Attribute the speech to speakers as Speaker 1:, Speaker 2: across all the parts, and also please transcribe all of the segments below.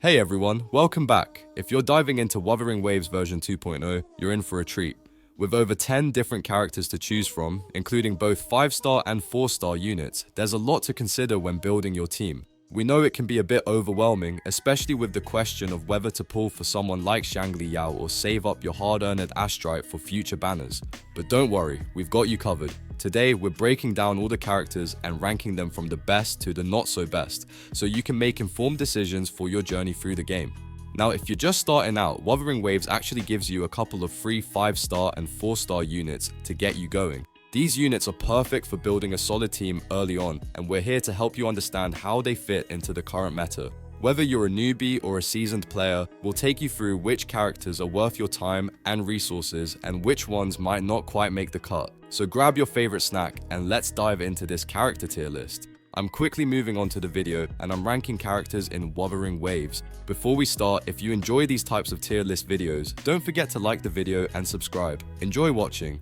Speaker 1: Hey everyone, welcome back. If you're diving into Wuthering Waves version 2.0, you're in for a treat. With over 10 different characters to choose from, including both 5-star and 4-star units, there's a lot to consider when building your team. We know it can be a bit overwhelming, especially with the question of whether to pull for someone like Shangli Yao or save up your hard-earned Astrite for future banners. But don't worry, we've got you covered. Today, we're breaking down all the characters and ranking them from the best to the not so best, so you can make informed decisions for your journey through the game. Now, if you're just starting out, Wuthering Waves actually gives you a couple of free 5-star and 4-star units to get you going. These units are perfect for building a solid team early on, and we're here to help you understand how they fit into the current meta. Whether you're a newbie or a seasoned player, we'll take you through which characters are worth your time and resources and which ones might not quite make the cut. So grab your favorite snack and let's dive into this character tier list. I'm quickly moving on to the video and I'm ranking characters in Wuthering Waves. Before we start, if you enjoy these types of tier list videos, don't forget to like the video and subscribe. Enjoy watching.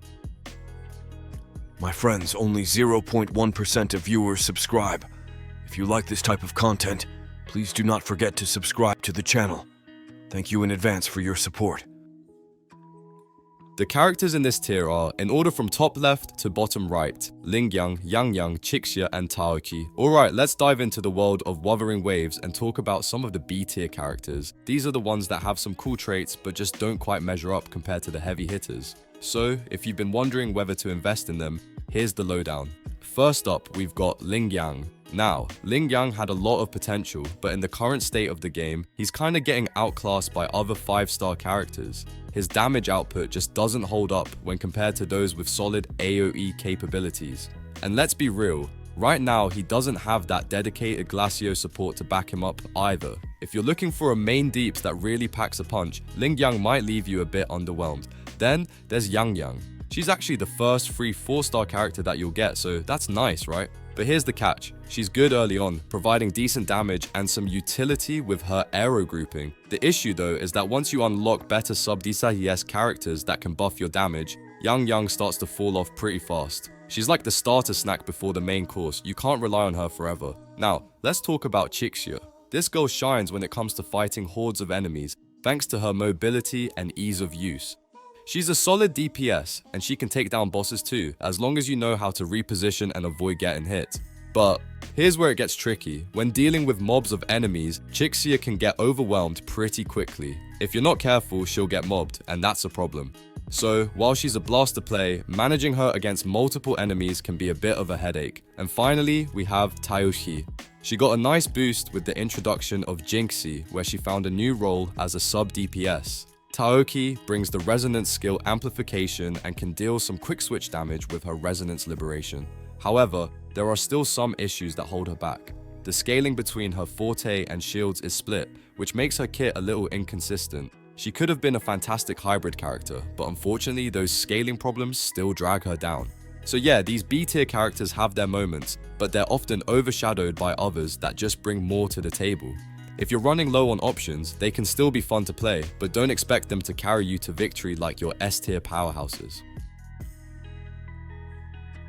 Speaker 2: My friends, only 0.1% of viewers subscribe. If you like this type of content, please do not forget to subscribe to the channel. Thank you in advance for your support.
Speaker 1: The characters in this tier are, in order from top left to bottom right, Lingyang, Yangyang, Chixia, and Taoki. Alright, let's dive into the world of Wuthering Waves and talk about some of the B tier characters. These are the ones that have some cool traits but just don't quite measure up compared to the heavy hitters. So, if you've been wondering whether to invest in them, here's the lowdown. First up, we've got Lingyang. Now, Lingyang had a lot of potential, but in the current state of the game, he's kinda getting outclassed by other 5-star characters. His damage output just doesn't hold up when compared to those with solid AoE capabilities. And let's be real, right now he doesn't have that dedicated Glacio support to back him up either. If you're looking for a main deeps that really packs a punch, Lingyang might leave you a bit underwhelmed. Then there's Yangyang. She's actually the first free 4-star character that you'll get, so that's nice, right? But here's the catch. She's good early on, providing decent damage and some utility with her aero grouping. The issue though is that once you unlock better sub-DCS characters that can buff your damage, Yangyang starts to fall off pretty fast. She's like the starter snack before the main course, you can't rely on her forever. Now, let's talk about Chixia. This girl shines when it comes to fighting hordes of enemies, thanks to her mobility and ease of use. She's a solid DPS, and she can take down bosses too, as long as you know how to reposition and avoid getting hit. But here's where it gets tricky. When dealing with mobs of enemies, Chixia can get overwhelmed pretty quickly. If you're not careful, she'll get mobbed, and that's a problem. So, while she's a blast to play, managing her against multiple enemies can be a bit of a headache. And finally, we have Taoki. She got a nice boost with the introduction of Jinxie, where she found a new role as a sub-DPS. Taoki brings the resonance skill amplification and can deal some quick switch damage with her resonance liberation. However, there are still some issues that hold her back. The scaling between her forte and shields is split, which makes her kit a little inconsistent. She could have been a fantastic hybrid character, but unfortunately those scaling problems still drag her down. So yeah, these B tier characters have their moments, but they're often overshadowed by others that just bring more to the table. If you're running low on options, they can still be fun to play, but don't expect them to carry you to victory like your S-tier powerhouses.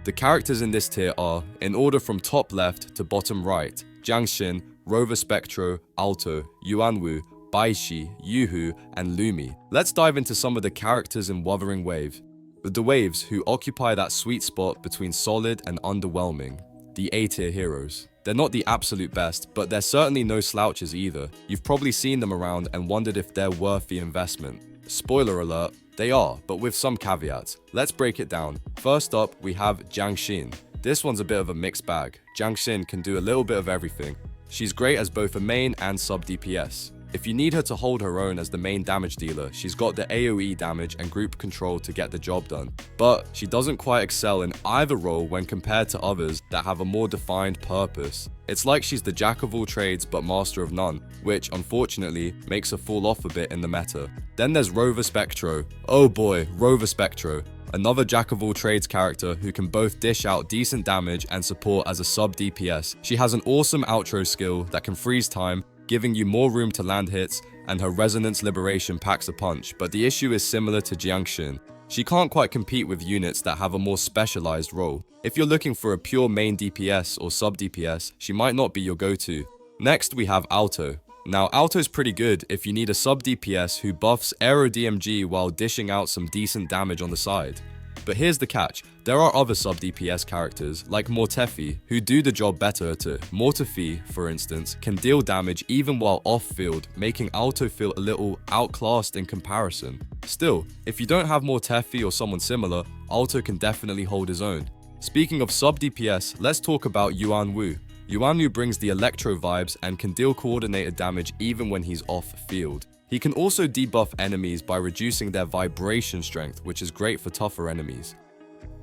Speaker 1: The characters in this tier are, in order from top left to bottom right, Jiangxin, Rover Spectro, Alto, Yuanwu, Baishi, Yuhu, and Lumi. Let's dive into some of the characters in Wuthering Wave. The waves who occupy that sweet spot between solid and underwhelming. The A-tier heroes. They're not the absolute best, but they're certainly no slouches either. You've probably seen them around and wondered if they're worth the investment. Spoiler alert, they are, but with some caveats. Let's break it down. First up, we have Jiangxin. This one's a bit of a mixed bag. Jiangxin can do a little bit of everything. She's great as both a main and sub DPS. If you need her to hold her own as the main damage dealer, she's got the AoE damage and group control to get the job done. But she doesn't quite excel in either role when compared to others that have a more defined purpose. It's like she's the jack of all trades but master of none, which unfortunately makes her fall off a bit in the meta. Then there's Rover Spectro. Oh boy, Rover Spectro. Another jack of all trades character who can both dish out decent damage and support as a sub DPS. She has an awesome outro skill that can freeze time, giving you more room to land hits, and her resonance liberation packs a punch, but the issue is similar to Jiangxin. She can't quite compete with units that have a more specialized role. If you're looking for a pure main DPS or sub DPS, she might not be your go-to. Next we have Alto. Now, Alto's pretty good if you need a sub DPS who buffs aero DMG while dishing out some decent damage on the side. But here's the catch, there are other sub DPS characters like Mortefi who do the job better too. Mortefi, for instance, can deal damage even while off field, making Alto feel a little outclassed in comparison. Still, if you don't have Mortefi or someone similar, Alto can definitely hold his own. Speaking of sub DPS, let's talk about Yuan Wu. Yuan Wu brings the electro vibes and can deal coordinated damage even when he's off field. He can also debuff enemies by reducing their vibration strength, which is great for tougher enemies.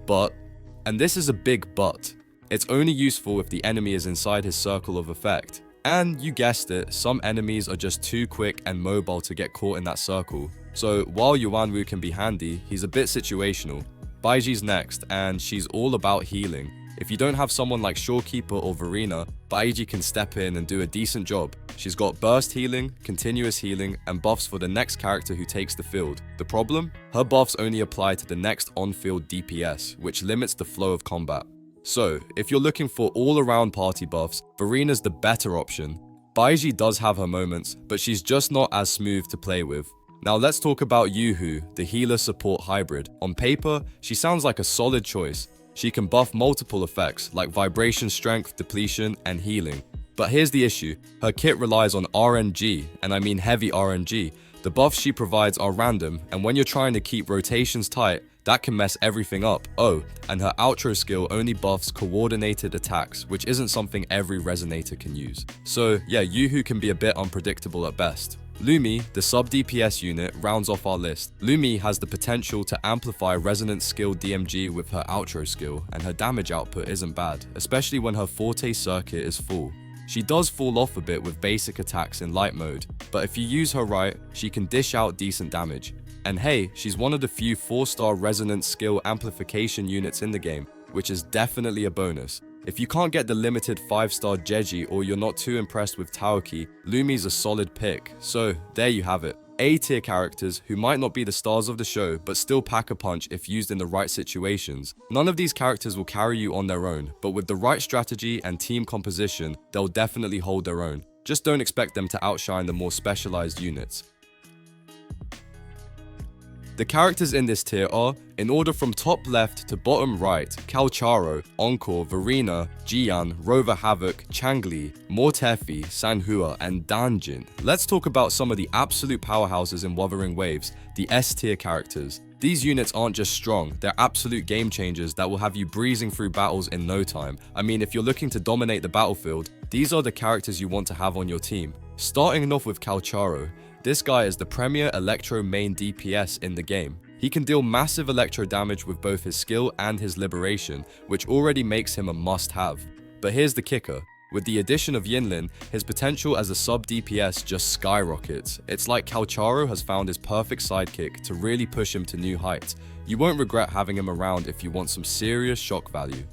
Speaker 1: But, and this is a big but, it's only useful if the enemy is inside his circle of effect. And you guessed it, some enemies are just too quick and mobile to get caught in that circle. So while Yuan Wu can be handy, he's a bit situational. Baiji's next, and she's all about healing. If you don't have someone like Shorekeeper or Verena, Baiji can step in and do a decent job. She's got burst healing, continuous healing, and buffs for the next character who takes the field. The problem? Her buffs only apply to the next on-field DPS, which limits the flow of combat. So, if you're looking for all-around party buffs, Verena's the better option. Baiji does have her moments, but she's just not as smooth to play with. Now let's talk about Yuhu, the healer-support hybrid. On paper, she sounds like a solid choice. She can buff multiple effects like vibration strength, depletion, and healing. But here's the issue, her kit relies on RNG, and I mean heavy RNG. The buffs she provides are random, and when you're trying to keep rotations tight, that can mess everything up. Oh, and her outro skill only buffs coordinated attacks, which isn't something every resonator can use. So yeah, Yuhu can be a bit unpredictable at best. Lumi, the sub DPS unit, rounds off our list. Lumi has the potential to amplify resonance skill DMG with her outro skill, and her damage output isn't bad, especially when her forte circuit is full. She does fall off a bit with basic attacks in light mode, but if you use her right, she can dish out decent damage. And hey, she's one of the few 4-star resonance skill amplification units in the game, which is definitely a bonus. If you can't get the limited 5-star Jeji or you're not too impressed with Taoki, Lumi's a solid pick. So there you have it. A-tier characters who might not be the stars of the show but still pack a punch if used in the right situations. None of these characters will carry you on their own, but with the right strategy and team composition, they'll definitely hold their own. Just don't expect them to outshine the more specialized units. The characters in this tier are, in order from top left to bottom right, Calcharo, Encore, Verena, Jian, Rover Havoc, Changli, Mortefi, Sanhua, and Danjin. Let's talk about some of the absolute powerhouses in Wuthering Waves, the S tier characters. These units aren't just strong, they're absolute game changers that will have you breezing through battles in no time. I mean, if you're looking to dominate the battlefield, these are the characters you want to have on your team. Starting off with Calcharo. This guy is the premier electro main DPS in the game. He can deal massive electro damage with both his skill and his liberation, which already makes him a must-have. But here's the kicker. With the addition of Yinlin, his potential as a sub DPS just skyrockets. It's like Calcharo has found his perfect sidekick to really push him to new heights. You won't regret having him around if you want some serious shock value.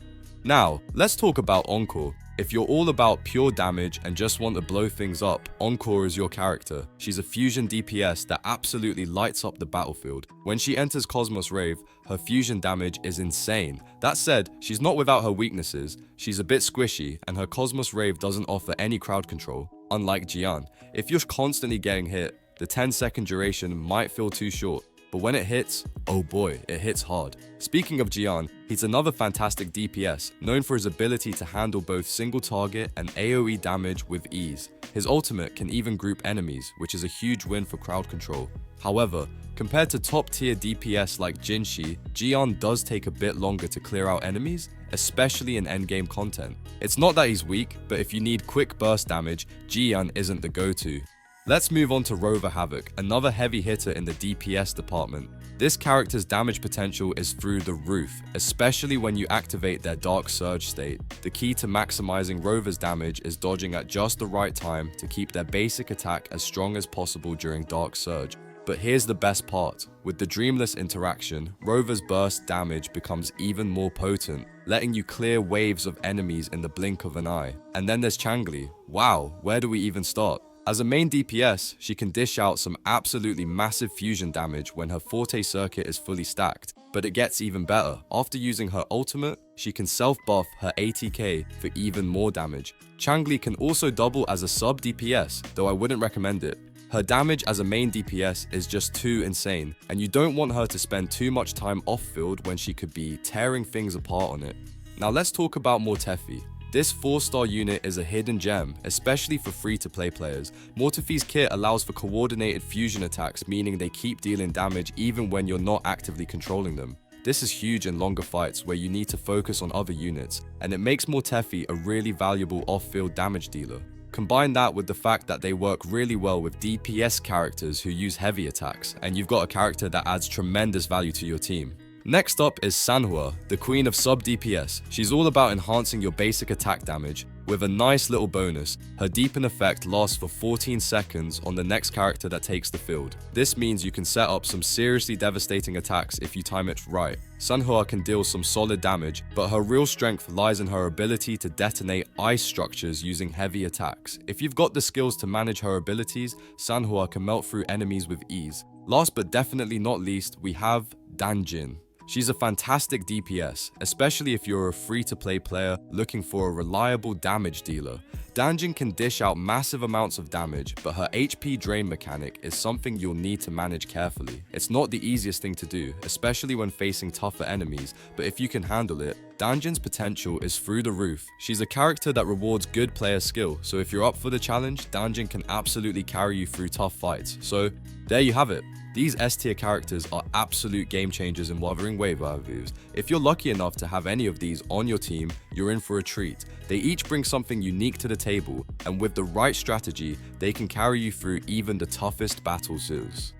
Speaker 1: Now, let's talk about Encore. If you're all about pure damage and just want to blow things up, Encore is your character. She's a fusion DPS that absolutely lights up the battlefield. When she enters Cosmos Rave, her fusion damage is insane. That said, she's not without her weaknesses. She's a bit squishy, and her Cosmos Rave doesn't offer any crowd control, unlike Jian. If you're constantly getting hit, the 10-second duration might feel too short. But when it hits, oh boy, it hits hard. Speaking of Jian, he's another fantastic DPS, known for his ability to handle both single target and AoE damage with ease. His ultimate can even group enemies, which is a huge win for crowd control. However, compared to top tier DPS like Jinshi, Jian does take a bit longer to clear out enemies, especially in endgame content. It's not that he's weak, but if you need quick burst damage, Jian isn't the go-to. Let's move on to Rover Havoc, another heavy hitter in the DPS department. This character's damage potential is through the roof, especially when you activate their Dark Surge state. The key to maximizing Rover's damage is dodging at just the right time to keep their basic attack as strong as possible during Dark Surge. But here's the best part. With the Dreamless interaction, Rover's burst damage becomes even more potent, letting you clear waves of enemies in the blink of an eye. And then there's Changli. Wow, where do we even start? As a main DPS, she can dish out some absolutely massive fusion damage when her forte circuit is fully stacked. But it gets even better. After using her ultimate, she can self-buff her ATK for even more damage. Changli can also double as a sub DPS, though I wouldn't recommend it. Her damage as a main DPS is just too insane, and you don't want her to spend too much time off-field when she could be tearing things apart on it. Now let's talk about Mortefi. This 4-star unit is a hidden gem, especially for free-to-play players. Mortefi's kit allows for coordinated fusion attacks, meaning they keep dealing damage even when you're not actively controlling them. This is huge in longer fights where you need to focus on other units, and it makes Mortefi a really valuable off-field damage dealer. Combine that with the fact that they work really well with DPS characters who use heavy attacks, and you've got a character that adds tremendous value to your team. Next up is Sanhua, the queen of sub DPS. She's all about enhancing your basic attack damage with a nice little bonus. Her deepen effect lasts for 14 seconds on the next character that takes the field. This means you can set up some seriously devastating attacks if you time it right. Sanhua can deal some solid damage, but her real strength lies in her ability to detonate ice structures using heavy attacks. If you've got the skills to manage her abilities, Sanhua can melt through enemies with ease. Last but definitely not least, we have Danjin. She's a fantastic DPS, especially if you're a free-to-play player looking for a reliable damage dealer. Danjin can dish out massive amounts of damage, but her HP drain mechanic is something you'll need to manage carefully. It's not the easiest thing to do, especially when facing tougher enemies, but if you can handle it, Danjin's potential is through the roof. She's a character that rewards good player skill, so if you're up for the challenge, Danjin can absolutely carry you through tough fights. So, there you have it. These S-tier characters are absolute game changers in Wuthering Waves. If you're lucky enough to have any of these on your team, you're in for a treat. They each bring something unique to the table, and with the right strategy, they can carry you through even the toughest battlefields.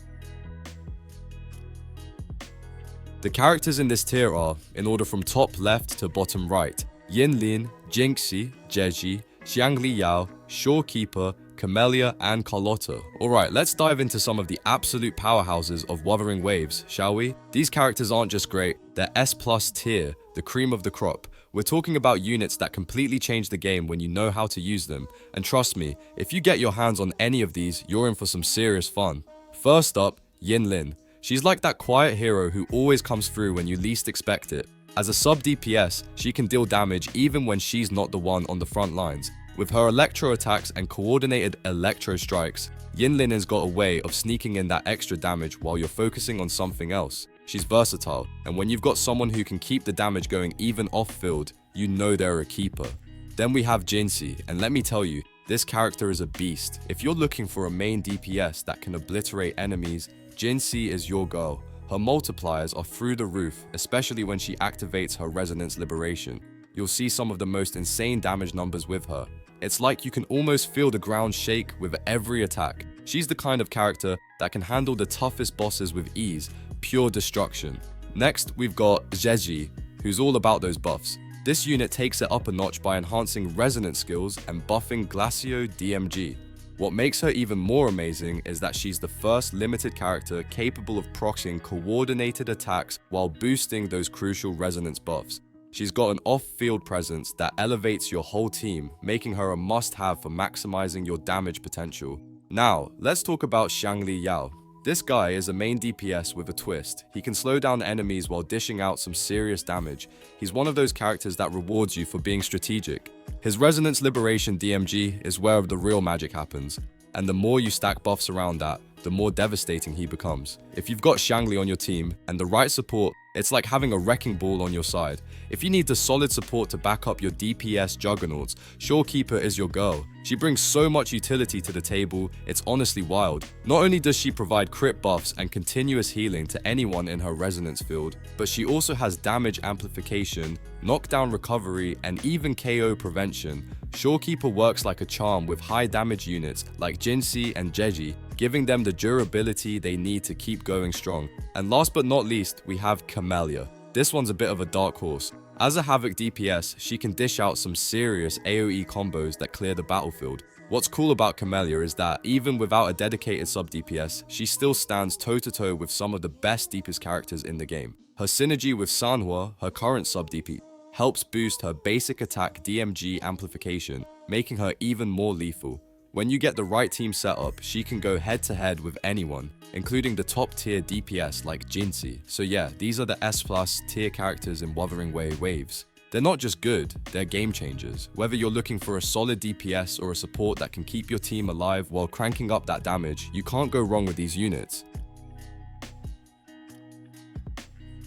Speaker 1: The characters in this tier are, in order from top left to bottom right, Yinlin, Jinxi, Jeji, Xiangli Yao, Shorekeeper, Camellia, and Carlotta. Alright, let's dive into some of the absolute powerhouses of Wuthering Waves, shall we? These characters aren't just great, they're S+ tier, the cream of the crop. We're talking about units that completely change the game when you know how to use them, and trust me, if you get your hands on any of these, you're in for some serious fun. First up, Yinlin. She's like that quiet hero who always comes through when you least expect it. As a sub DPS, she can deal damage even when she's not the one on the front lines. With her electro attacks and coordinated electro strikes, Yinlin has got a way of sneaking in that extra damage while you're focusing on something else. She's versatile, and when you've got someone who can keep the damage going even off-field, you know they're a keeper. Then we have Jinxi, and let me tell you, this character is a beast. If you're looking for a main DPS that can obliterate enemies, Jinxi is your girl. Her multipliers are through the roof, especially when she activates her Resonance Liberation. You'll see some of the most insane damage numbers with her. It's like you can almost feel the ground shake with every attack. She's the kind of character that can handle the toughest bosses with ease, pure destruction. Next, we've got Jeji, who's all about those buffs. This unit takes it up a notch by enhancing resonance skills and buffing Glacio DMG. What makes her even more amazing is that she's the first limited character capable of proccing coordinated attacks while boosting those crucial resonance buffs. She's got an off-field presence that elevates your whole team, making her a must-have for maximizing your damage potential. Now, let's talk about Xiangli Yao. This guy is a main DPS with a twist. He can slow down enemies while dishing out some serious damage. He's one of those characters that rewards you for being strategic. His Resonance Liberation DMG is where the real magic happens, and the more you stack buffs around that, the more devastating he becomes. If you've got Xiangli on your team and the right support, it's like having a wrecking ball on your side. If you need the solid support to back up your DPS juggernauts, Shorekeeper is your girl. She brings so much utility to the table, it's honestly wild. Not only does she provide crit buffs and continuous healing to anyone in her resonance field, but she also has damage amplification, knockdown recovery, and even KO prevention. Shorekeeper works like a charm with high damage units like Jinxi and Jeji, giving them the durability they need to keep going strong. And last but not least, we have Camellia. This one's a bit of a dark horse. As a Havoc DPS, she can dish out some serious AoE combos that clear the battlefield. What's cool about Camellia is that, even without a dedicated sub DPS, she still stands toe-to-toe with some of the best deepest characters in the game. Her synergy with Sanhua, her current sub DP, helps boost her basic attack DMG amplification, making her even more lethal. When you get the right team setup, she can go head to head with anyone, including the top tier DPS like Jinxie. So yeah, these are the S+ tier characters in Wuthering Waves. They're not just good, they're game changers. Whether you're looking for a solid DPS or a support that can keep your team alive while cranking up that damage, you can't go wrong with these units.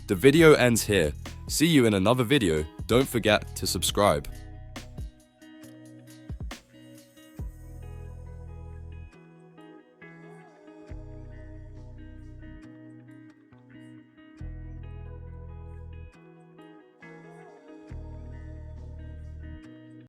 Speaker 1: The video ends here. See you in another video. Don't forget to subscribe.